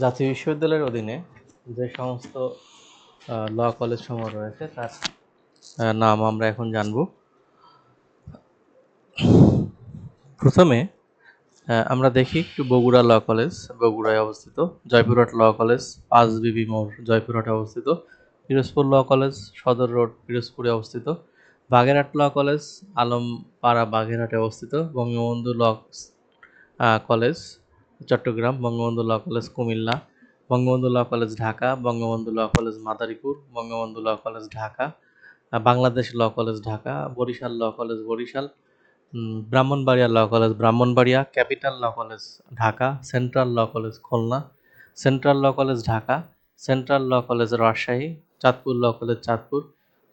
জাতীয় বিশ্ববিদ্যালয়ের অধীনে যে সমস্ত ল কলেজ সমূহ রয়েছে তার নাম আমরা এখন জানব। প্রথমে আমরা দেখি একটু বগুড়া ল কলেজ বগুড়ায় অবস্থিত, জয়পুরহাট ল কলেজ 5 বিবি মোড় জয়পুরহাটে অবস্থিত, Pirojpur law college Sadar road পিরোজপুরে অবস্থিত, বাগেরহাট ল কলেজ আলমপাড়া বাগেরহাটে অবস্থিত, Bangabandhu law college Chattogram, Bangabandhu law college Comilla, Bangabandhu law college Dhaka, Bangabandhu law college Madaripur, Bangabandhu law college Dhaka, Bangladesh law college Dhaka, Barishal law college Barishal, Brahmanbaria law college Brahmanbaria, capital law college Dhaka, central law college Khulna, central law college Dhaka, central law college Rajshahi, Chandpur law college Chandpur,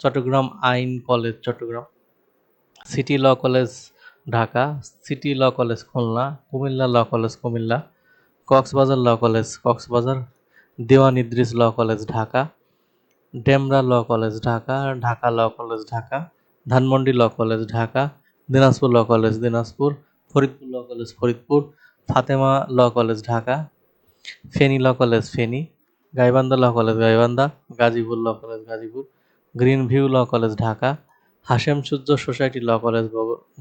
Chittagong আইন college Chattogram, city law college Dhaka, city law college Khulna, Comilla law college Comilla, Cox's Bazar law college Cox's Bazar, Dewan Idris law college Dhaka, Demra law college Dhaka, Dhaka law college Dhaka, Dhanmondi law college Dhaka, Dinajpur law college Dinajpur, Faridpur law college Faridpur, Fatema law college Dhaka, Feni law college Feni, Gaibandha law college Gaibandha, Gazipur law college Gazipur, green view law college Dhaka, Hashem Surya society law college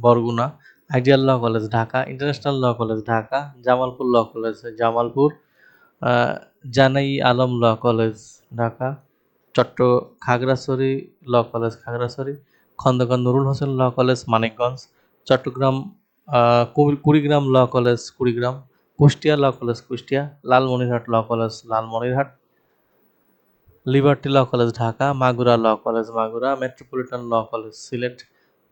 Barguna, ideal law college Dhaka, international law college Dhaka, Jamalpur law college Jamalpur, Janai Alam law college Dhaka, Khagrachari law college Khagrachari, Khandakar Nurul Hossain law college Manikganj, Chattogram Kurigram law college Kurigram, Kushtia law college Kushtia, Lalmonirhat law college Lalmonirhat, liberty law college Dhaka, Magura law college Magura, metropolitan law college Sylhet,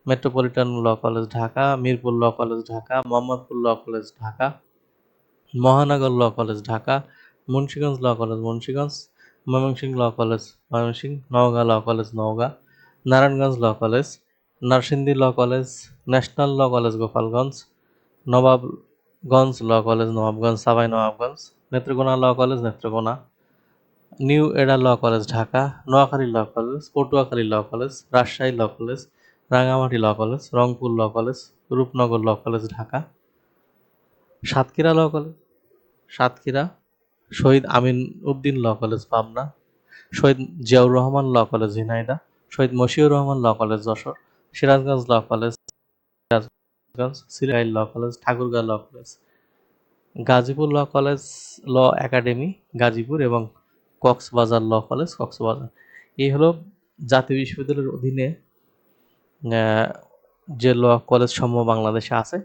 metropolitan law college Dhaka, Mirpur law college Dhaka, Mohammadpur law college Dhaka, Mohanagar law college Dhaka, Munshiganj ল college Munshiganj, Mymensingh law college Mymensingh, Naogaon law college Naogaon, Narayanganj law college, Narsingdi law college, national law college Gopalganj, Nawabganj law college Nawabganj সাবাই Nawabganj, Netrokona law college Netrokona, new এডা law college Dhaka, Noakhali law college, Patuakhali law college, Rajshahi law college, Rangamati law college, Rangpur law college, Rupnagar law college Dhaka, Satkhira law college Satkhira, Shahid Amin Uddin law college Pabna, Shahid Ziaur Rahman law college Jhenaidah, Shahid Moshiur Rahman law college Jashore, Sirajganj law college Sirajganj, Sylhet law college Thakurgaon law college, Gazipur law college law academy Gazipur এবং Cox's Bazar law college Cox's Bazar. এই হলো জাতীয় বিশ্ববিদ্যালয়ের অধীনে যে law college সমূহ বাংলাদেশে আছে